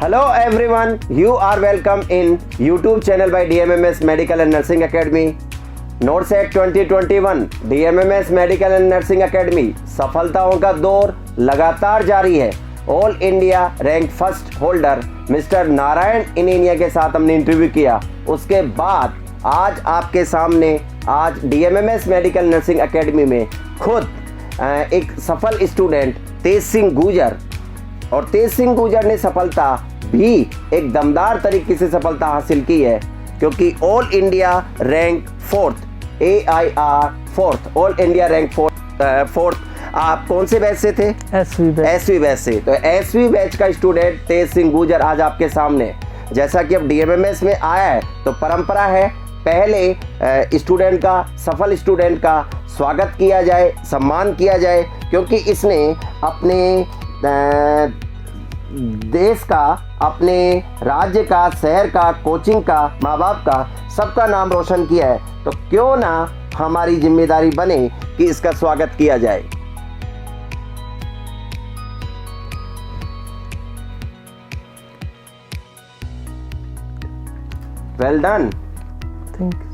Hello everyone, you are welcome in YouTube channel by DMMS Medical and Nursing Academy. NORCET 2021 DMMS Medical and Nursing Academy सफलताओं का दौर लगातार जारी है। All India rank first holder mister Narayan इनेनिया के साथ हमने इंटरव्यू किया। उसके बाद आज आपके सामने आज DMMS मेडिकल नर्सिंग एकेडमी में खुद एक सफल स्टूडेंट तेज सिंह गुजर, और तेज सिंह गुजर ने सफलता भी एक दमदार तरीके से सफलता हासिल की है, क्योंकि all India rank fourth, AIR fourth, all India rank fourth. आप कौन से बैच से थे? एसवी बैच से। तो एसवी बैच का स्टूडेंट तेज सिंह गुजर आज आपके सामने। जैसा कि अब DMMS में आया है तो परंपरा है पहले स्टूडेंट का, सफल स्टूडेंट का स्वागत किया जाए, सम्मान किया जाए, क्योंकि इसने अपने देश का, अपने राज्य का, शहर का, कोचिंग का, माँ बाप का, सबका नाम रोशन किया है। तो क्यों ना हमारी जिम्मेदारी बने कि इसका स्वागत किया जाए। Well done, thank you.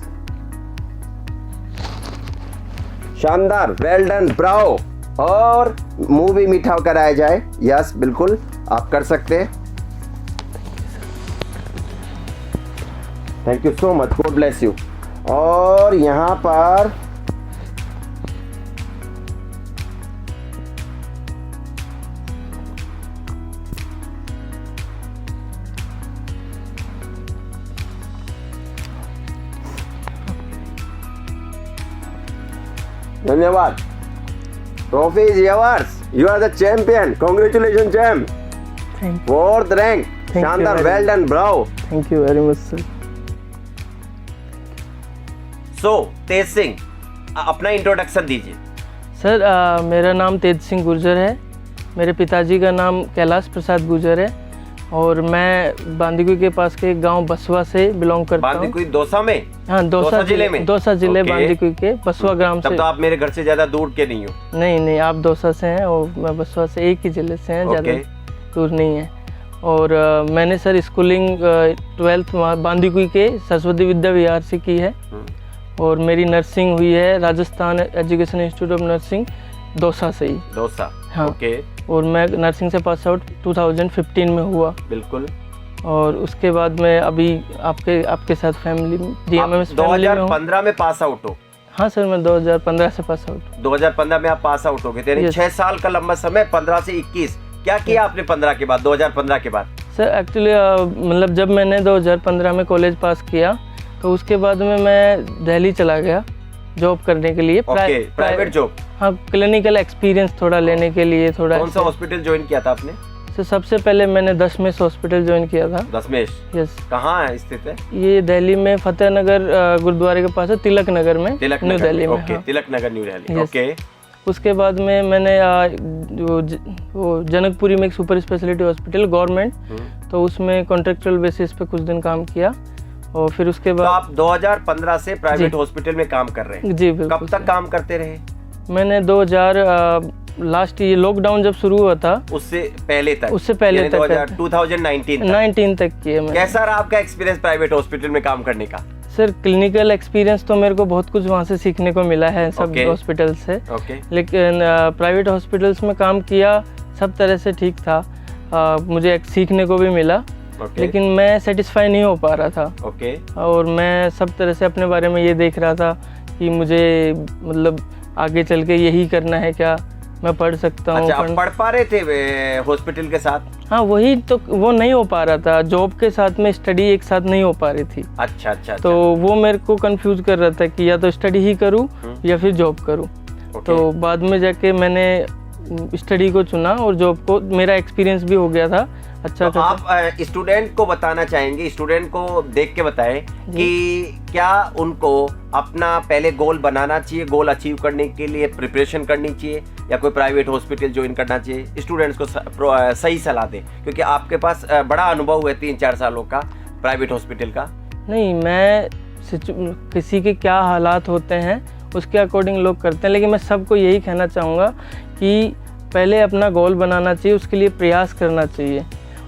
शानदार, वेल डन, ब्रावो। और मुंह भी मीठा कराया जाए। यस, बिल्कुल आप कर सकते हैं। Thank you so much, God bless you. और यहाँ पर धन्यवाद। Trophy is yours. You are the champion. Congratulations, champ. Thank you. Fourth rank. Thank you शानदार, very well done, bravo. Thank you very much, sir. So, तेज सिंह, अपना introduction दीजिए। Sir मेरा नाम तेज सिंह गुर्जर है। मेरे पिताजी का नाम कैलाश प्रसाद गुर्जर है और मैं बांदीकुई के पास के गांव बसवा से बिलोंग करता हूँ। बांदीकुई दौसा में? हाँ, दौसा जिले में। दौसा जिले, Okay. बांदीकुई के बसवा ग्राम से। तब तो आप मेरे घर से ज्यादा दूर के नहीं हो। नहीं, आप दौसा से हैं और मैं बसवा से, एक ही जिले से हैं, ज़्यादा दूर नहीं है। और मैंने सर स्कूलिंग 12th बांदीकुई के सरस्वती विद्या विहार से की है और मेरी नर्सिंग हुई है Rajasthan education institute of nursing Dausa से ही। दौसा, हाँ। ओके। और मैं नर्सिंग से पास आउट 2015 में हुआ। बिल्कुल। और उसके बाद मैं अभी आपके साथ फैमिली DMMS 2015 में पास आउट हो? हाँ सर, मैं 2015 से पास आउट। 2015 में आप पास आउट हो गए, यानी 6 साल का लंबा समय। 15 से 21 क्या किया आपने 15 के बाद, 2015 के बाद? सर एक्चुअली मतलब जब मैंने 2015 में कॉलेज पास किया तो उसके बाद में मैं दिल्ली चला गया जॉब करने के लिए। Private job? हाँ, क्लिनिकल एक्सपीरियंस थोड़ा लेने के लिए। थोड़ा कौन सा हॉस्पिटल ज्वाइन किया था आपने? सर सबसे पहले मैंने दशमेश हॉस्पिटल ज्वाइन किया था। दशमेश? यस। कहाँ है, स्थित है? ये दिल्ली में फतेह नगर गुरुद्वारे के पास है, तिलक नगर में, न्यू दिल्ली में। Okay, Tilak Nagar, new Delhi. Okay. उसके बाद में मैंने वो जनकपुरी में एक सुपर स्पेशलिटी हॉस्पिटल गवर्नमेंट, तो उसमें कॉन्ट्रेक्चुअल बेसिस पे कुछ दिन काम किया। और फिर उसके बाद तो आप 2015 से प्राइवेट हॉस्पिटल में काम कर रहे हैं? जी बिल्कुल। कब तक काम करते रहे? मैंने 2000 लास्ट ये लॉकडाउन जब शुरू हुआ था उससे पहले तक? 2019 तक किए मैंने। कैसा रहा आपका एक्सपीरियंस प्राइवेट हॉस्पिटल में काम करने का? सर क्लिनिकल एक्सपीरियंस तो मेरे को बहुत कुछ वहाँ से सीखने को मिला है सब हॉस्पिटल से। लेकिन प्राइवेट हॉस्पिटल्स में काम किया, सब तरह से ठीक था। मुझे सीखने को भी मिला। लेकिन मैं सेटिस्फाई नहीं हो पा रहा था। और मैं सब तरह से अपने बारे में ये देख रहा था कि मुझे मतलब आगे चल के यही करना है, क्या मैं पढ़ सकता हूँ। अच्छा, आप पढ़ पा रहे थे हॉस्पिटल के साथ? हाँ, वही तो, वो नहीं हो पा रहा था। जॉब के साथ में स्टडी एक साथ नहीं हो पा रही थी। अच्छा। तो वो मेरे को कंफ्यूज कर रहा था कि या तो स्टडी ही करूँ या फिर जॉब करूँ। तो बाद में जाके मैंने स्टडी को चुना और जॉब को, मेरा एक्सपीरियंस भी हो गया था अच्छा। तो आप स्टूडेंट को बताना चाहेंगे, स्टूडेंट को देख के बताएं कि क्या उनको अपना पहले गोल बनाना चाहिए, गोल अचीव करने के लिए प्रिपरेशन करनी चाहिए, या कोई प्राइवेट हॉस्पिटल ज्वाइन करना चाहिए? स्टूडेंट्स को सही सलाह दें, क्योंकि आपके पास बड़ा अनुभव है 3-4 सालों का प्राइवेट हॉस्पिटल का। नहीं, मैं किसी के क्या हालात होते हैं उसके अकॉर्डिंग लोग करते हैं, लेकिन मैं सबको यही कहना चाहूँगा कि पहले अपना गोल बनाना चाहिए, उसके लिए प्रयास करना चाहिए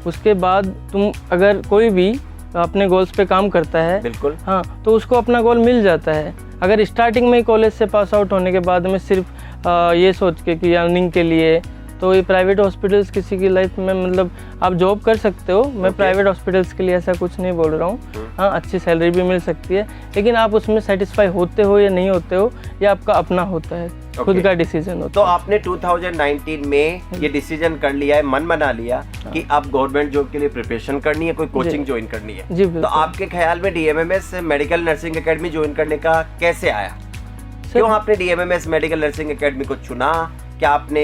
उसके बाद तुम अगर कोई भी अपने गोल्स पे काम करता है, बिल्कुल, हाँ, तो उसको अपना गोल मिल जाता है। अगर स्टार्टिंग में ही कॉलेज से पास आउट होने के बाद में सिर्फ ये सोच के कि अर्निंग के लिए, तो ये प्राइवेट हॉस्पिटल्स किसी की लाइफ में, मतलब आप जॉब कर सकते हो, मैं प्राइवेट हॉस्पिटल्स के लिए ऐसा कुछ नहीं बोल रहा हूँ, हाँ, अच्छी सैलरी भी मिल सकती है, लेकिन आप उसमें सेटिस्फाई होते हो या नहीं होते हो, ये आपका अपना होता है, खुद का डिसीजन होता है। तो आपने 2019 में ये डिसीजन कर लिया है, मन बना लिया कि अब गवर्नमेंट जॉब के लिए प्रिपरेशन करनी है, कोई कोचिंग ज्वाइन करनी है। जी, तो आपके ख्याल में डीएमएमएस मेडिकल नर्सिंग एकेडमी ज्वाइन करने का कैसे आया? क्यों आपने डीएमएमएस मेडिकल नर्सिंग एकेडमी को चुना? क्या आपने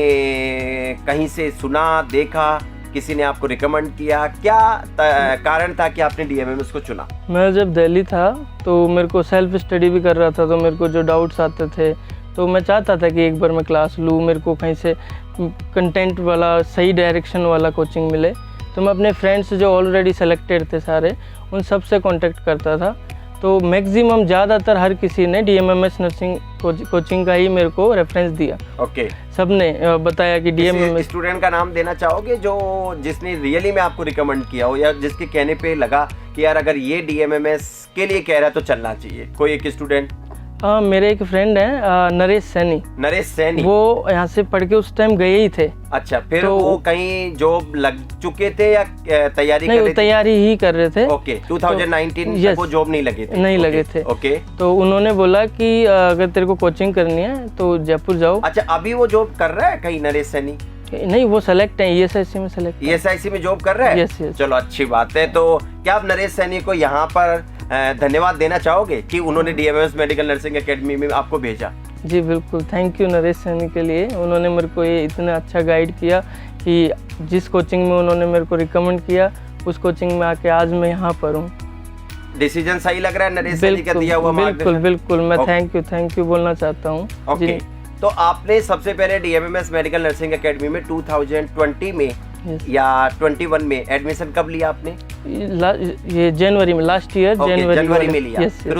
कहीं से सुना, देखा, किसी ने आपको रिकमेंड किया? क्या कारण था कि आपने डीएमएमएस को चुना? मैं जब दिल्ली था तो मेरे को सेल्फ स्टडी भी कर रहा था, तो मेरे को जो डाउट्स आते थे तो मैं चाहता था कि एक बार मैं क्लास लूँ, मेरे को कहीं से कंटेंट वाला सही डायरेक्शन वाला कोचिंग मिले। तो मैं अपने फ्रेंड्स जो ऑलरेडी सेलेक्टेड थे सारे, उन सब से कॉन्टेक्ट करता था। तो मैक्सिमम ज़्यादातर हर किसी ने डीएमएमएस नर्सिंग कोचिंग का ही मेरे को रेफरेंस दिया। ओके, सबने बताया कि डीएमएमएस। स्टूडेंट का नाम देना चाहोगे जो जिसने रियली में आपको रिकमेंड किया हो, या जिसके कहने पे लगा कि यार अगर ये डीएमएमएस के लिए कह रहा है तो चलना चाहिए? कोई एक स्टूडेंट? हाँ, मेरे एक फ्रेंड है नरेश सैनी। नरेश सैनी, वो यहाँ से पढ़ के उस टाइम गए ही थे। अच्छा, फिर तो वो कहीं जॉब लग चुके थे या तैयारी कर रहे थे? तैयारी ही कर रहे थे। ओके, 2019 तक वो जॉब नहीं लगे थे? नहीं लगे थे। ओके, तो उन्होंने बोला कि अगर तेरे को कोचिंग करनी है तो जयपुर जाओ। अच्छा, अभी वो जॉब कर रहा है कहीं नरेश सैनी? नहीं, वो सेलेक्ट है, ईएसआईसी में सेलेक्ट। ईएसआईसी में जॉब कर रहा है? Yes, yes. चलो, अच्छी बात है। तो क्या आप नरेश सैनी को यहाँ पर धन्यवाद देना चाहोगे कि उन्होंने डीएमएमएस मेडिकल नर्सिंग एकेडमी में आपको भेजा? जी बिल्कुल, थैंक यू नरेश सैनी के लिए। उन्होंने मेरे को ये इतना अच्छा गाइड किया कि जिस कोचिंग में उन्होंने मेरे को रिकमेंड किया, उस कोचिंग में आके आज मैं यहाँ पर हूँ। डिसीजन सही लग रहा है नरेश सैनी का दिया हुआ? बिल्कुल बिल्कुल, मैं थैंक यू बोलना चाहता हूँ। ओके, तो आपने सबसे पहले डीएमएमएस मेडिकल नर्सिंग एकेडमी में 2020 में या 21 में एडमिशन कब लिया आपने? ये जनवरी में, लास्ट ईयर जनवरी में लिया। फिर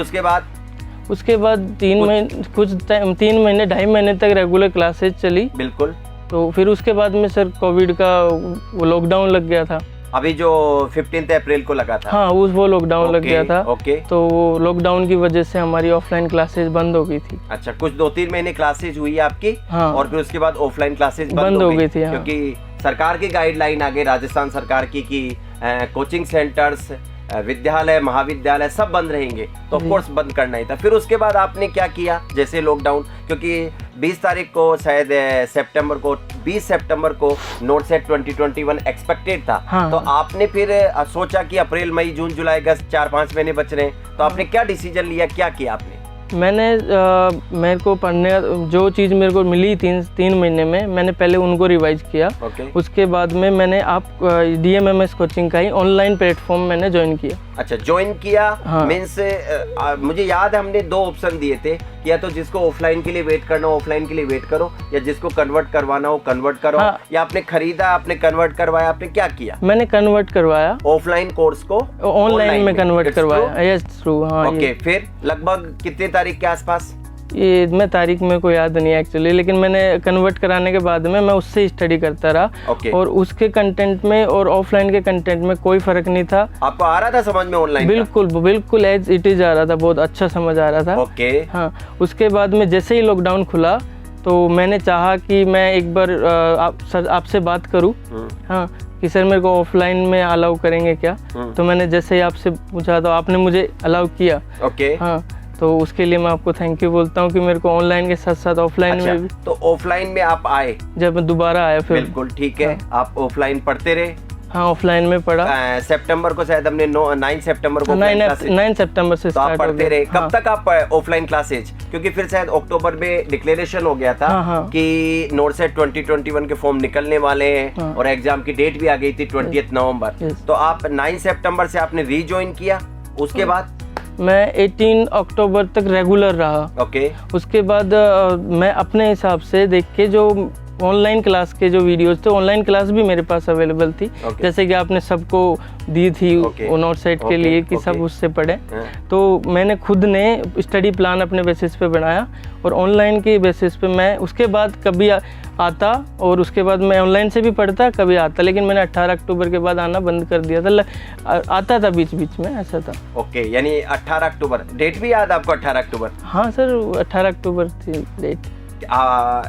उसके बाद 3 महीने 2.5 महीने तक रेगुलर क्लासेज चली। बिल्कुल। तो फिर उसके बाद में सर कोविड का वो लॉकडाउन लग गया था। अभी जो 15 अप्रैल को लगा था? हाँ, वो लॉकडाउन लग गया था। ओके, तो वो लॉकडाउन की वजह से हमारी ऑफलाइन क्लासेज बंद हो गई थी। अच्छा, कुछ 2-3 महीने क्लासेज हुई आपकी? हाँ, और फिर उसके बाद ऑफलाइन क्लासेज बंद हो गई थी। हाँ, क्योंकि सरकार की गाइडलाइन आ गई, राजस्थान सरकार की कि कोचिंग सेंटर्स, विद्यालय, महाविद्यालय सब बंद रहेंगे, तो ऑफ कोर्स बंद करना ही था। फिर उसके बाद आपने क्या किया? जैसे लॉकडाउन, क्योंकि 20 तारीख को शायद 20 सितंबर को नोटसेट 2021 एक्सपेक्टेड था। हाँ, तो आपने फिर सोचा कि अप्रैल, मई, जून, जुलाई, अगस्त 4-5 महीने बच रहे हैं, तो आपने क्या डिसीजन लिया, क्या किया आपने? मेरे को पढ़ने जो चीज़ मेरे को मिली 3 महीने में, मैंने पहले उनको रिवाइज किया। उसके बाद में मैंने डीएमएमएस कोचिंग का ही ऑनलाइन प्लेटफॉर्म मैंने ज्वाइन किया। अच्छा, ज्वाइन किया। हाँ, मीन्स मुझे याद है हमने 2 ऑप्शन दिए थे, या तो जिसको ऑफलाइन के लिए वेट करना हो ऑफलाइन के लिए वेट करो, या जिसको कन्वर्ट करवाना हो कन्वर्ट करो। हाँ, या आपने खरीदा, आपने कन्वर्ट करवाया, आपने क्या किया? मैंने कन्वर्ट करवाया, ऑफलाइन कोर्स को ऑनलाइन में कन्वर्ट करवाया। Yes, true. हाँ, ओके, फिर लगभग कितने तारीख के आसपास? ये मैं तारीख मेरे को याद नहीं एक्चुअली, लेकिन मैंने कन्वर्ट कराने के बाद में मैं उससे स्टडी करता रहा। और उसके कंटेंट में और ऑफलाइन के कंटेंट में कोई फर्क नहीं था। आपको आ रहा था समझ में ऑनलाइन? बिल्कुल एज इट इज आ रहा था, बहुत अच्छा समझ आ रहा था। ओके, हाँ, उसके बाद में जैसे ही लॉकडाउन खुला तो मैंने चाहा कि मैं एक बार आपसे बात करूँ, हाँ, कि सर मेरे को ऑफलाइन में अलाउ करेंगे क्या? तो मैंने जैसे ही आपसे पूछा तो आपने मुझे अलाउ किया। ओके, हाँ, तो उसके लिए मैं आपको थैंक यू बोलता हूँ कि मेरे को ऑनलाइन के साथ साथ ऑफलाइन में भी। तो ऑफलाइन में आप आए जब मैं दोबारा आया फिर? बिल्कुल ठीक है। आप ऑफलाइन पढ़ते रहे? हाँ, ऑफलाइन में पढ़ा। सितंबर को शायद हमने 9 सितंबर को 9 सितंबर से तो आप पढ़ते रहे। कब तक आप ऑफलाइन क्लासेज? क्योंकि फिर शायद अक्टूबर में डिक्लेरेशन हो गया था कि नोटसेट 2021 के फॉर्म निकलने वाले हैं, और एग्जाम की डेट भी आ गई थी 20 नवंबर। तो आप 9 सितंबर से आपने रीजॉइन किया। उसके बाद मैं 18 अक्टूबर तक रेगुलर रहा। ओके, उसके बाद मैं अपने हिसाब से देख के जो ऑनलाइन क्लास के जो वीडियोस थे, ऑनलाइन क्लास भी मेरे पास अवेलेबल थी। जैसे कि आपने सबको दी थी नोट सेट के लिए कि सब उससे पढ़े, तो मैंने खुद ने स्टडी प्लान अपने बेसिस पे बनाया और ऑनलाइन के बेसिस पे मैं उसके बाद कभी आता और उसके बाद मैं ऑनलाइन से भी पढ़ता, कभी आता, लेकिन मैंने 18 अक्टूबर के बाद आना बंद कर दिया था। आता था बीच बीच में, ऐसा था। ओके, यानी 18 अक्टूबर, डेट भी याद आपको? 18 अक्टूबर? हाँ सर, 18 अक्टूबर थी डेट।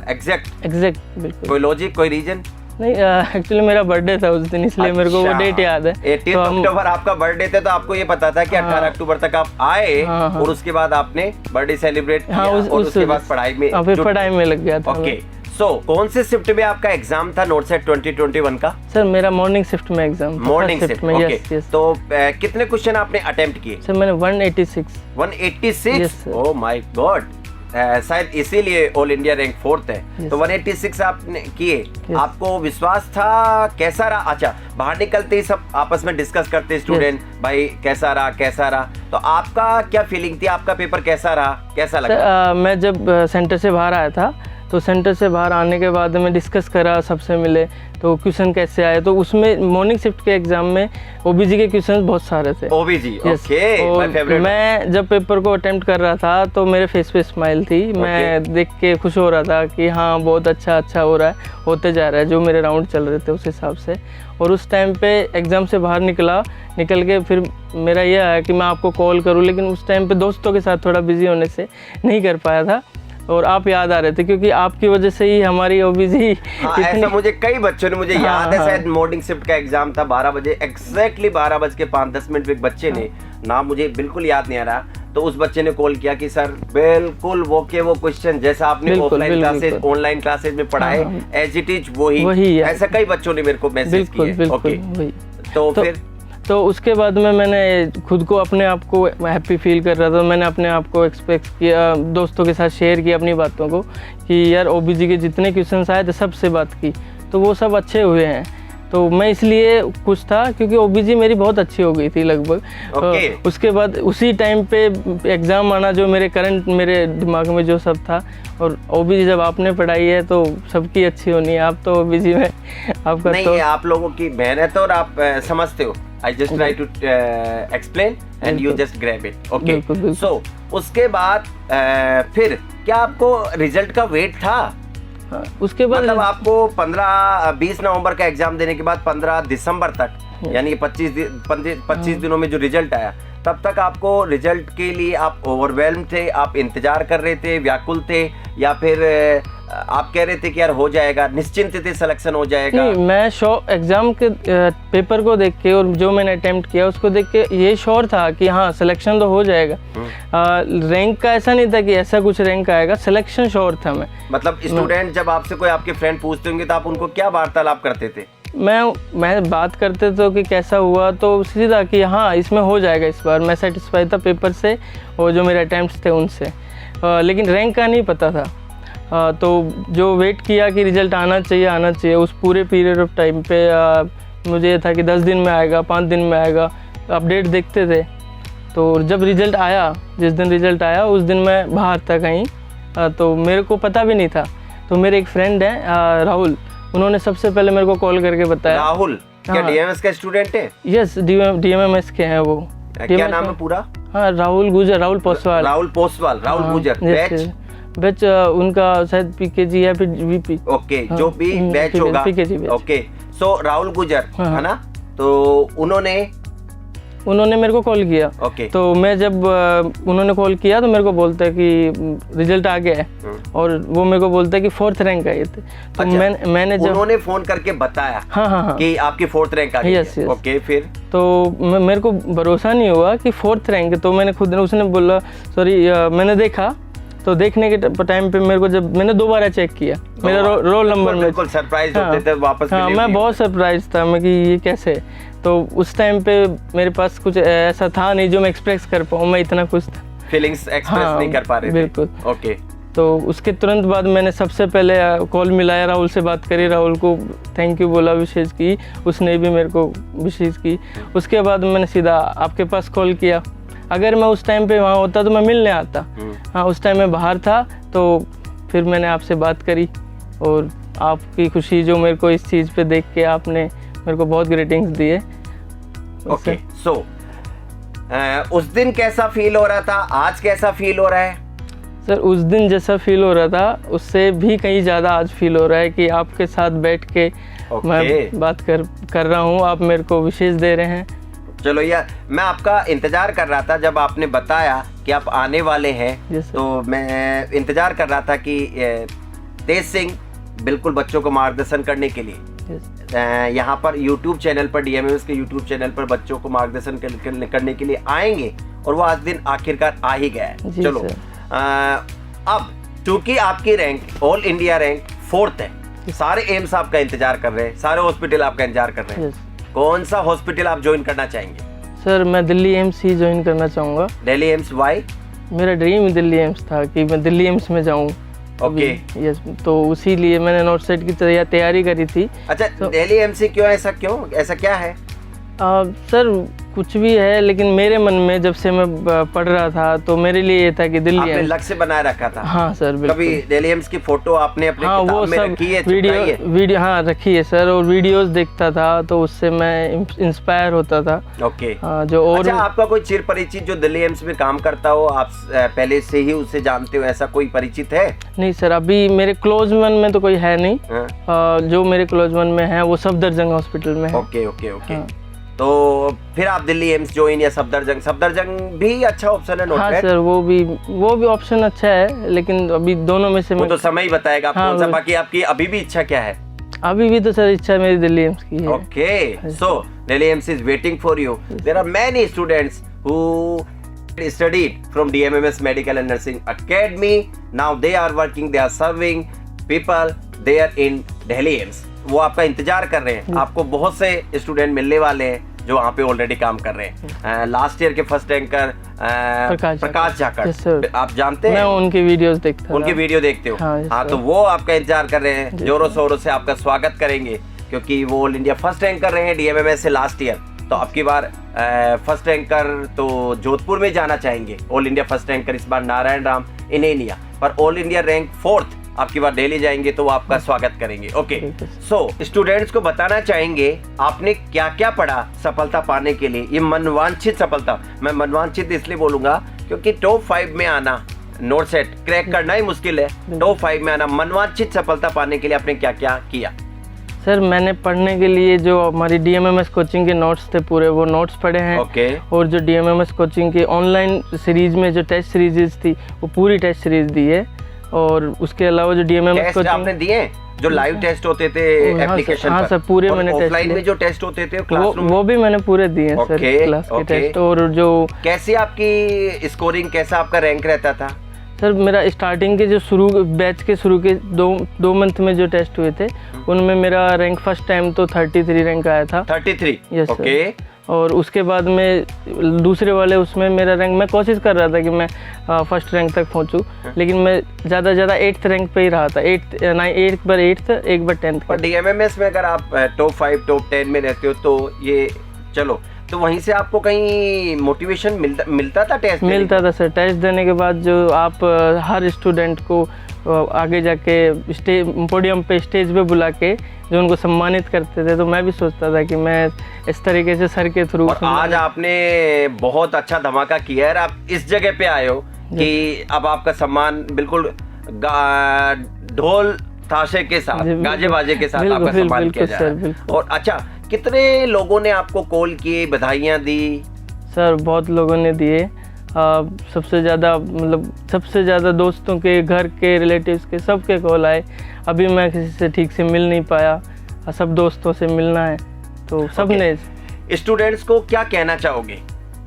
एग्जैक्ट? बिल्कुल। कोई लॉजिक, कोई रीजन? नहीं, एक्चुअली मेरा बर्थडे था उस दिन, इसलिए मेरे को वो डेट याद है। 18 अक्टूबर आपका बर्थडे था, तो आपको ये पता था कि 18 अक्टूबर तक आप आए और उसके बाद आपने बर्थडे सेलिब्रेट किया और उसके बाद पढ़ाई में लग गया था। ओके, सो कौन से शिफ्ट में आपका एग्जाम था नोट सेट 2021 का? सर मेरा मॉर्निंग शिफ्ट में एग्जाम था। मॉर्निंग शिफ्ट में, ओके। तो कितने क्वेश्चन आपने अटेम्प्ट किए? सर मैंने 186। 186? ओह माय गॉड, शायद इसीलिए ऑल इंडिया रैंक 4th है। तो 186 आपने किए। आपको विश्वास था? कैसा रहा? अच्छा, बाहर निकलते ही सब आपस में डिस्कस करते स्टूडेंट, भाई कैसा रहा, तो आपका क्या फीलिंग थी? आपका पेपर कैसा रहा, कैसा लगा? मैं जब सेंटर से बाहर आया था, तो सेंटर से बाहर आने के बाद में डिस्कस करा, सबसे मिले, तो क्वेश्चन कैसे आए, तो उसमें मॉर्निंग शिफ्ट के एग्जाम में ओबीजी के क्वेश्चन बहुत सारे थे। ओबीजी, ओके, माय फेवरेट। मैं जब पेपर को अटेम्प्ट कर रहा था तो मेरे फेस पे स्माइल थी। मैं देख के खुश हो रहा था कि हाँ बहुत अच्छा हो रहा है, होते जा रहा है, जो मेरे राउंड चल रहे थे उस हिसाब से। और उस टाइम पे एग्ज़ाम से बाहर निकल के फिर मेरा ये आया कि मैं आपको कॉल करूँ, लेकिन उस टाइम पे दोस्तों के साथ थोड़ा बिजी होने से नहीं कर पाया था। और आप याद आ रहे थे क्योंकि आपकी वजह से ही हमारी ओबीजी। ऐसा मुझे कई बच्चों ने, मुझे याद है, शायद मॉर्निंग शिफ्ट का एग्जाम था 12 बजे, एग्जैक्टली 12:05 पे एक बच्चे ने, नाम मुझे बिल्कुल याद नहीं आ रहा, तो उस बच्चे ने कॉल किया कि सर बिल्कुल वो क्वेश्चन जैसा आपने ऑफलाइन क्लासेज ऑनलाइन क्लासेज में पढ़ाए एज इट इज वही। ऐसा कई बच्चों ने मेरे को मैसेज किए। ओके, तो फिर तो उसके बाद में मैंने खुद को अपने आप को हैप्पी फील कर रहा था। मैंने अपने आप को एक्सपेक्ट किया, दोस्तों के साथ शेयर किया अपनी बातों को कि यार ओबीजी के जितने क्वेश्चंस आए थे सबसे बात की, तो वो सब अच्छे हुए हैं। तो मैं इसलिए खुश था क्योंकि ओबीजी मेरी बहुत अच्छी हो गई थी लगभग। उसके बाद उसी टाइम पे एग्ज़ाम आना, जो मेरे दिमाग में जो सब था, और ओबीजी जब आपने पढ़ाई है तो सबकी अच्छी होनी है। आप तो ओबीजी में आपका नहीं, तो आप लोगों की मेहनत और आप समझते हो। I just try to explain and you just grab it. Okay. So उसके बाद फिर क्या आपको रिजल्ट का वेट था? उसके बाद मतलब आपको 20 नवंबर का एग्जाम देने के बाद 15 दिसंबर तक, यानी 25 दिनों में जो रिजल्ट आया, तब तक आपको रिजल्ट के लिए आप ओवरवेल्म थे, आप इंतजार कर रहे थे, व्याकुल थे, या फिर आप कह रहे थे कि यार हो जाएगा, निश्चिंत थे सिलेक्शन हो जाएगा? नहीं, मैं एग्जाम के पेपर को देख के और जो मैंने अटेम्प्ट किया उसको देख के ये श्योर था कि हाँ सिलेक्शन तो हो जाएगा। रैंक का ऐसा नहीं था कि ऐसा कुछ रैंक आएगा, सिलेक्शन श्योर था मैं। मतलब स्टूडेंट जब आपसे कोई आपके फ्रेंड पूछते होंगे तो आप उनको क्या वार्तालाप करते थे? मैं बात करते थे कि कैसा हुआ, तो सीधा कि हाँ इसमें हो जाएगा इस बार। मैं सेटिस्फाई था पेपर से और जो मेरे अटेम्प्ट्स थे उनसे, लेकिन रैंक का नहीं पता था। तो जो वेट किया कि रिज़ल्ट आना चाहिए, उस पूरे पीरियड ऑफ टाइम पे मुझे ये था कि 10 दिन में आएगा, 5 दिन में आएगा, अपडेट देखते थे। तो जब रिज़ल्ट आया, जिस दिन रिज़ल्ट आया उस दिन मैं बाहर था कहीं, तो मेरे को पता भी नहीं था। तो मेरे एक फ्रेंड है राहुल, उन्होंने सबसे पहले मेरे को कॉल करके बताया। राहुल क्या डीएमएस का स्टूडेंट है? यस, डीएमएमएस के हैं वो। क्या नाम है पूरा? हाँ, राहुल गुजर, राहुल पोसवाल, राहुल गुजर। बैच उनका शायद पीकेजी या फिर वीपी। ओके, जो भी बैच होगा। ओके, सो राहुल गुजर है ना, तो उन्होंने मेरे को कॉल किया। तो मैं जब उन्होंने कॉल किया तो मेरे को बोलता है कि रिजल्ट आ गया है, और वो मेरे को बोलता है कि 4th रैंक आई थी। तो अच्छा, मैंने जब उन्होंने फोन करके बताया हाँ कि आपकी 4th रैंक आ गई है। ओके, फिर तो मेरे को भरोसा नहीं हुआ कि 4th रैंक। तो मैंने खुद, उसने बोला सॉरी, मैंने देखा, तो देखने के टाइम पे मेरे को जब मैंने दोबारा चेक किया मेरा रोल नंबर में, बिल्कुल सरप्राइज होते थे वापस। हाँ, मैं बहुत सरप्राइज था मैं कि ये कैसे। तो उस टाइम पे मेरे पास कुछ ऐसा था नहीं जो मैं एक्सप्रेस कर पाऊँ, मैं इतना कुछ फीलिंग्स एक्सप्रेस नहीं कर पा रहे थे। बिल्कुल। ओके, तो उसके तुरंत बाद मैंने सबसे पहले कॉल मिलाया, राहुल से बात करी, राहुल को थैंक यू बोला, विशेष की, उसने भी मेरे को विशेष की। उसके बाद मैंने सीधा आपके पास कॉल किया। अगर मैं उस टाइम पे वहाँ होता तो मैं मिलने आता। हाँ, उस टाइम मैं बाहर था, तो फिर मैंने आपसे बात करी और आपकी खुशी जो मेरे को इस चीज़ पे देख के आपने मेरे को बहुत ग्रीटिंग्स दिए। ओके, सो उस दिन कैसा फील हो रहा था, आज कैसा फील हो रहा है? सर उस दिन जैसा फील हो रहा था उससे भी कहीं ज़्यादा आज फील हो रहा है कि आपके साथ बैठ के मैं बात कर रहा हूँ, आप मेरे को विशेष दे रहे हैं। चलो यार, मैं आपका इंतजार कर रहा था जब आपने बताया कि आप आने वाले हैं, तो मैं इंतजार कर रहा था कि तेज सिंह बिल्कुल बच्चों को मार्गदर्शन करने के लिए यहाँ पर YouTube चैनल पर, DMMS के YouTube चैनल पर बच्चों को मार्गदर्शन करने के लिए आएंगे, और वो आज दिन आखिरकार आ ही गया है। चलो अब चूंकि आपकी rank all India rank 4th है, सारे एम्स आपका इंतजार कर रहे हैं, सारे हॉस्पिटल आपका इंतजार कर रहे हैं, कौन सा हॉस्पिटल आप ज्वाइन करना चाहेंगे? सर मैं दिल्ली एम्स ही ज्वाइन करना चाहूँगा। दिल्ली एम्स, वाई? मेरा ड्रीम ही दिल्ली एम्स था कि मैं दिल्ली एम्स में जाऊँ। ओके, यस, तो उसी लिए मैंने नॉट सेट की तैयारी करी थी। अच्छा, दिल्ली एम्स क्यों, ऐसा क्या है? सर कुछ भी है, लेकिन मेरे मन में जब से मैं पढ़ रहा था तो मेरे लिए ये था कि दिल्ली आपने लक्ष्य बनाए रखा था। हाँ सर, बिल्कुल। कभी दिल्ली एम्स की फोटो आपने अपने किताब में रखी है? वीडियो हाँ रखी है सर, और वीडियोस देखता था तो उससे मैं इंस्पायर होता था। ओके, जो और अच्छा, आपका कोई चिर परिचित जो दिल्ली एम्स में काम करता हो, आप पहले से ही उसे जानते हो, ऐसा कोई परिचित है? नहीं सर, अभी मेरे क्लोज वन में तो कोई है नहीं। जो मेरे क्लोज वन में है वो सफदरजंग हॉस्पिटल में है। ओके ओके ओके, तो फिर आप दिल्ली एम्स ज्वाइन या सफदरजंग भी अच्छा ऑप्शन है? हाँ सर, वो भी ऑप्शन अच्छा है, लेकिन अभी दोनों में से वो तो समय ही बताएगा कौन सा। बाकी आपकी अभी भी इच्छा क्या है? अभी भी तो सर इच्छा मेरी दिल्ली एम्स की है। Okay, so Delhi AIIMS is waiting for you. There are many students who studied from DMMS Medical and Nursing Academy. Now they are working, they are serving people there in Delhi AIIMS. वो आपका इंतजार कर रहे हैं। आपको बहुत से स्टूडेंट मिलने वाले हैं जो वहाँ पे ऑलरेडी काम कर रहे हैं। लास्ट ईयर के फर्स्ट रैंकर प्रकाश जाखड़, आप जानते हैं? मैं उनकी वीडियोस देखता हूँ। उनकी वीडियो देखते हो? हाँ, तो वो आपका इंतजार कर रहे हैं, जोरों शोरों से आपका स्वागत करेंगे, क्योंकि वो ऑल इंडिया फर्स्ट रैंक कर रहे हैं DMMS से लास्ट ईयर। तो अब की बार फर्स्ट रैंकर तो जोधपुर में जाना चाहेंगे। ऑल इंडिया फर्स्ट रैंकर इस बार नारायण राम इनेनिया, पर ऑल इंडिया रैंक 4th आपकी बार दिल्ली जाएंगे, तो वो आपका स्वागत करेंगे। ओके, सो स्टूडेंट्स को बताना चाहेंगे आपने क्या क्या पढ़ा सफलता पाने के लिए, ये मनवांछित सफलता। मैं मनवांछित इसलिए बोलूंगा क्योंकि टॉप 5 में आना, नोट सेट क्रैक करना ही मुश्किल है, टॉप 5 में आना, मनवांछित सफलता पाने के लिए आपने क्या क्या किया? सर मैंने पढ़ने के लिए जो हमारी DMMS कोचिंग के नोट्स थे पूरे, वो नोट्स पढ़े हैं। और जो DMMS कोचिंग की ऑनलाइन सीरीज में जो टेस्ट सीरीज थी वो पूरी टेस्ट सीरीज दी है। और उसके अलावा जो DMMS कोचिंग आपने दिए, जो लाइव टेस्ट होते थे एप्लीकेशन पर? हाँ सर, पूरे मैंने टेस्ट ऑफलाइन में जो टेस्ट होते थे क्लासरूम, वो भी मैंने पूरे दिए सर, क्लास के टेस्ट। और जो कैसी आपकी स्कोरिंग, कैसा आपका रैंक रहता था? सर मेरा स्टार्टिंग के जो बैच के शुरू के दो मंथ में जो टेस्ट हुए थे उनमें मेरा रैंक फर्स्ट टाइम तो 33 रैंक आया था। 33? Yes sir. और उसके बाद में दूसरे वाले उसमें मेरा रैंक, मैं कोशिश कर रहा था कि मैं फर्स्ट रैंक तक पहुंचूं, लेकिन मैं ज़्यादा 8th रैंक पे ही रहा था। 8th बार 8th, एक बार 10th। पर DMMS में अगर आप टॉप 5 टॉप 10 में रहते हो तो ये चलो, तो वहीं से आपको कहीं मोटिवेशन मिलता था? टेस्ट मिलता था सर। टेस्ट देने के बाद जो आप हर स्टूडेंट को आगे जाके पोडियम पे, स्टेज पे बुला के जो उनको सम्मानित करते थे, तो मैं भी सोचता था कि मैं इस तरीके से सर के थ्रू। और आज आपने बहुत अच्छा धमाका किया है, आप इस जगह पे आए हो कि अब आपका सम्मान बिल्कुल ढोल ताशे के साथ, गाजे बाजे के साथ आपका सम्मान किया जा रहा है। और अच्छा, कितने लोगों ने आपको कॉल किए, बधाइयाँ दी? सर बहुत लोगों ने दिए। सबसे ज़्यादा दोस्तों के, घर के, रिलेटिव्स के, सबके कॉल आए। अभी मैं किसी से ठीक से मिल नहीं पाया, सब दोस्तों से मिलना है, तो सब ने। स्टूडेंट्स को क्या कहना चाहोगे?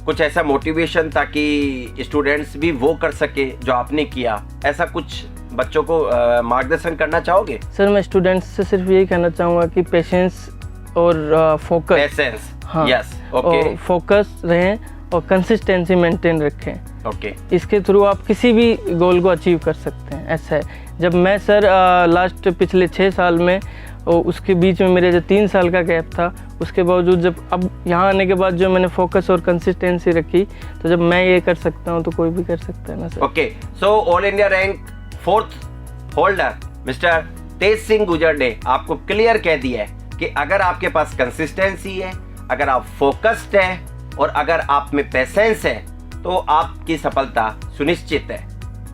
कुछ ऐसा मोटिवेशन ताकि स्टूडेंट्स भी वो कर सके जो आपने किया, ऐसा कुछ बच्चों को मार्गदर्शन करना चाहोगे? सर मैं स्टूडेंट्स से सिर्फ यही कहना चाहूँगा कि पेशेंस और फोकस, हाँ, यस, ओके, फोकस रहें और कंसिस्टेंसी मेंटेन रखें। ओके, इसके थ्रू आप किसी भी गोल को अचीव कर सकते हैं। ऐसा है, जब मैं सर लास्ट पिछले 6 साल में, और उसके बीच में मेरे जो 3 साल का गैप था, उसके बावजूद जब अब यहाँ आने के बाद जो मैंने फोकस और कंसिस्टेंसी रखी, तो जब मैं ये कर सकता हूँ तो कोई भी कर सकता है ना sir. Okay, so all India rank 4th holder mister Tej Singh Gujar ने आपको क्लियर कह दिया है कि अगर आपके पास कंसिस्टेंसी है, अगर आप फोकस्ड है और अगर आप में पेशेंस है तो आपकी सफलता सुनिश्चित है,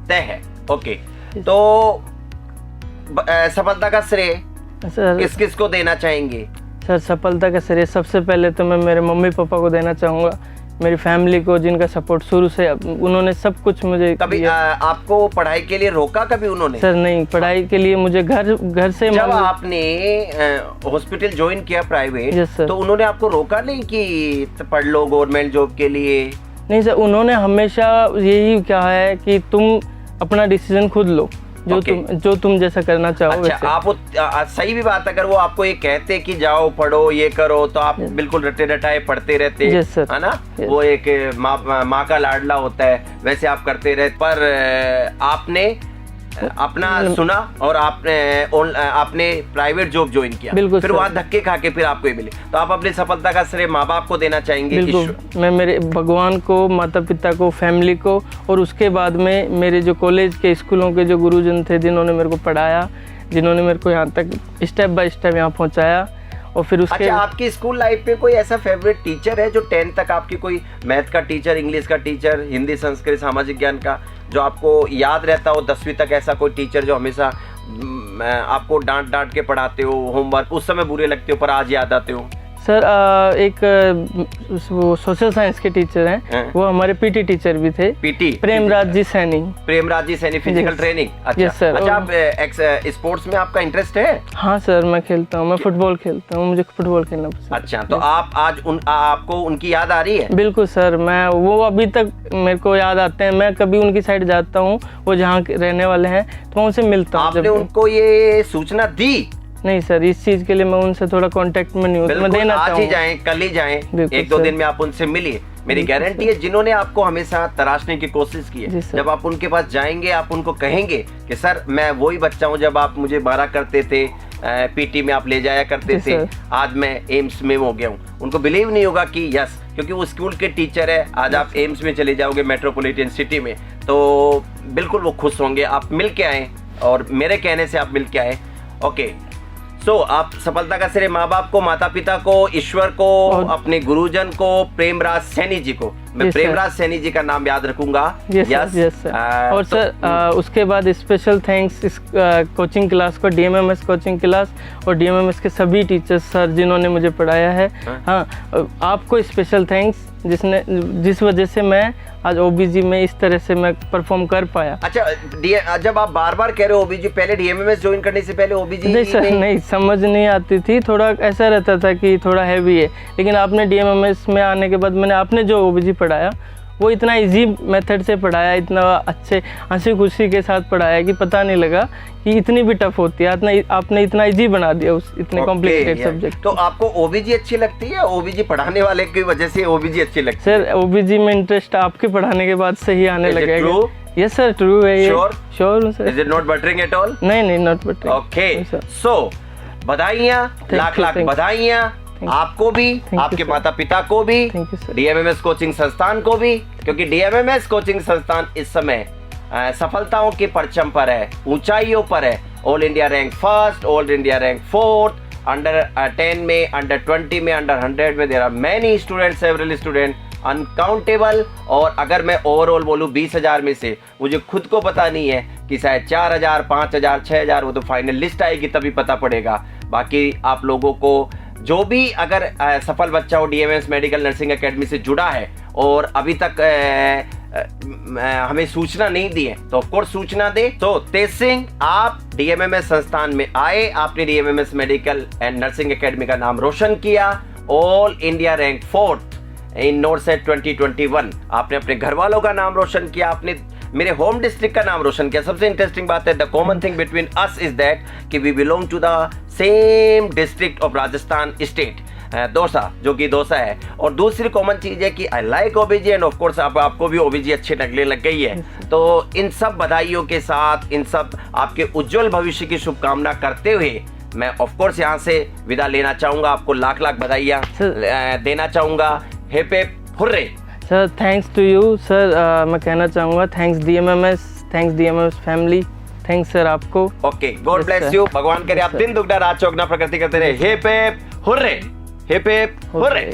तय है। ओके, तो सफलता का श्रेय किस किस को देना चाहेंगे? सर सफलता का श्रेय सबसे पहले तो मैं मेरे मम्मी पापा को देना चाहूँगा, मेरी फैमिली को, जिनका सपोर्ट शुरू से उन्होंने सब कुछ मुझे कभी आपको पढ़ाई के लिए रोका कभी उन्होंने? सर नहीं, पढ़ाई के लिए मुझे घर से जब आपने हॉस्पिटल ज्वाइन किया प्राइवेट, तो उन्होंने आपको रोका नहीं कि पढ़ लो गवर्नमेंट जॉब के लिए? नहीं सर, उन्होंने हमेशा यही कहा है कि तुम अपना डिसीजन खुद लो, जो तुम जैसा करना चाहो। अच्छा, आप सही भी बात, अगर वो आपको ये कहते कि जाओ पढ़ो ये करो तो आप बिल्कुल रटे रटाए पढ़ते रहते, है ना? वो एक माँ का लाडला होता है, वैसे आप करते रहते। पर आपने अपना सुना और आपने प्राइवेट जॉब ज्वाइन किया, फिर वहाँ धक्के खा के फिर आपको ये मिले, तो आप अपनी सफलता का श्रेय माँ बाप को देना चाहेंगे? बिल्कुल, मैं मेरे भगवान को, माता पिता को, फैमिली को, और उसके बाद में मेरे जो कॉलेज के स्कूलों के जो गुरुजन थे जिन्होंने मेरे को पढ़ाया, जिन्होंने मेरे को यहाँ तक स्टेप बाय स्टेप यहाँ पहुँचाया। और फिर उसके अच्छा, आपकी स्कूल लाइफ में कोई ऐसा फेवरेट टीचर है जो 10th तक आपकी, कोई मैथ का टीचर, इंग्लिश का टीचर, हिंदी, संस्कृत, सामाजिक ज्ञान का, जो आपको याद रहता हो 10वीं तक? ऐसा कोई टीचर जो हमेशा आपको डांट के पढ़ाते हो, होमवर्क उस समय बुरे लगते हो पर आज याद आते हो? सर एक वो सोशल साइंस के टीचर हैं, वो हमारे पीटी टीचर भी थे, PT Premraj ji Saini. Premraj ji Saini, physical training. अच्छा सर। अच्छा, आप स्पोर्ट्स में आपका इंटरेस्ट है? हाँ सर, मैं खेलता हूँ, मैं फुटबॉल खेलता हूँ, मुझे फुटबॉल खेलना पसंद। अच्छा, तो आप आज आपको उनकी याद आ रही है? बिल्कुल सर, मैं वो अभी तक मेरे को याद आते हैं, मैं कभी उनकी साइड जाता हूँ, वो जहाँ रहने वाले हैं तो मैं उनसे मिलता हूँ। आपने उनको ये सूचना दी? नहीं सर, इस चीज के लिए मैं उनसे थोड़ा कांटेक्ट में नहीं हूँ, मैं देना चाहूँगा। आज ही जाएं, कल ही जाएं, 1-2 दिन में आप उनसे मिलिए। मेरी गारंटी है जिन्होंने आपको हमेशा तराशने की कोशिश की है, जब आप उनके पास जाएंगे आप उनको कहेंगे कि सर मैं वही बच्चा हूँ जब आप मुझे 12 करते थे, पीटी में आप ले जाया करते थे, आज मैं एम्स में हो गया हूँ। उनको बिलीव नहीं होगा कि यस, क्योंकि वो स्कूल के टीचर है, आज आप एम्स में चले जाओगे मेट्रोपॉलिटन सिटी में, तो बिल्कुल वो खुश होंगे। आप मिल के आए और मेरे कहने से आप मिल के आए। ओके, सो आप सफलता का श्रेय माँ बाप को, माता पिता को, ईश्वर को, अपने गुरुजन को, प्रेमराज सैनी जी को। मैं प्रेमराज सैनी जी का नाम याद रखूंगा। Yes sir. और सर उसके बाद स्पेशल थैंक्स इस कोचिंग क्लास को, डीएमएमएस कोचिंग क्लास और डीएमएमएस के सभी टीचर्स सर जिन्होंने मुझे पढ़ाया है। हाँ, आपको स्पेशल थैंक्स जिस वजह से मैं आज ओबीजी में इस तरह से मैं परफॉर्म कर पाया। अच्छा, जब आप बार बार कह रहे हो ओबीजी, पहले डीएमएमएस ज्वाइन करने से पहले ओबीजी? नहीं सर, नहीं, समझ नहीं आती थी, थोड़ा ऐसा रहता था कि थोड़ा हैवी है, लेकिन आपने डीएमएमएस में आने के बाद मैंने आपने जो ओबीजी पढ़ाया वो इतना इजी मेथड से पढ़ाया, इतना अच्छे हंसी खुशी के साथ पढ़ाया कि पता नहीं लगा कि इतनी भी टफ होती है। आपने इतना इजी बना दिया उस इतने कॉम्प्लिकेटेड सब्जेक्ट। तो आपको ओबीजी अच्छी लगती है? ओबीजी पढ़ाने वाले की वजह से ओबीजी अच्छी लगती है? सर ओबीजी में इंटरेस्ट आपके पढ़ाने के बाद से ही आने लगेगा। यस सर, ट्रू है ये। श्योर हूं sir. Is it not buttering at all? नहीं, नॉट बटरिंग। ओके, सो बधाइयां, लाख बधाइयां आपको भी, आपके माता पिता को भी, डीएमएमएस कोचिंग संस्थान को भी, क्योंकि डीएमएमएस कोचिंग संस्थान इस समय सफलताओं के परचम पर है, ऊंचाइयों पर है। All India rank first, all India rank fourth, under 10 में, अंडर 20 में, अंडर 100 में। There are many students, several student, uncountable. और अगर मैं ओवरऑल बोलूँ 20,000 में से, मुझे खुद को पता नहीं है कि शायद 4,000, 5,000, 6,000, वो तो फाइनल लिस्ट आएगी तभी पता पड़ेगा। बाकी आप लोगों को जो भी अगर सफल बच्चा हो डीएमएमएस मेडिकल नर्सिंग एकेडमी से जुड़ा है और अभी तक हमें सूचना नहीं दी है, तो ऑफ कोर्स सूचना दे। तो तेज सिंह, आप डीएमएमएस संस्थान में आए, आपने डीएमएमएस मेडिकल एंड नर्सिंग एकेडमी का नाम रोशन किया, ऑल इंडिया रैंक 4th इन नोरसेट 2021। आपने अपने घर वालों का नाम रोशन किया, आपने मेरे होम डिस्ट्रिक्ट का नाम रोशन किया। सबसे इंटरेस्टिंग बात है, the common thing between us is that कि we belong to the same district of Rajasthan state, Dausa, जो कि दौसा है। और दूसरी कॉमन चीज है कि I like ओबीजी end of course आपको भी ओबीजी अच्छे लगने लग गई है। तो इन सब बधाइयों के साथ, इन सब आपके उज्जवल भविष्य की शुभकामना करते हुए मैं ऑफ कोर्स यहाँ से विदा लेना चाहूंगा। आपको लाख बधाइयाँ देना चाहूंगा। Hip hip hurray. Sir thanks to you sir. मैं कहना चाहूँगा thanks DMMS, thanks DMMS family, thanks sir आपको। Okay, God bless you. भगवान करे आप दिन दुगना रात चौगना प्रगति करते रहे। Hip hip hurray, hip hip hurray.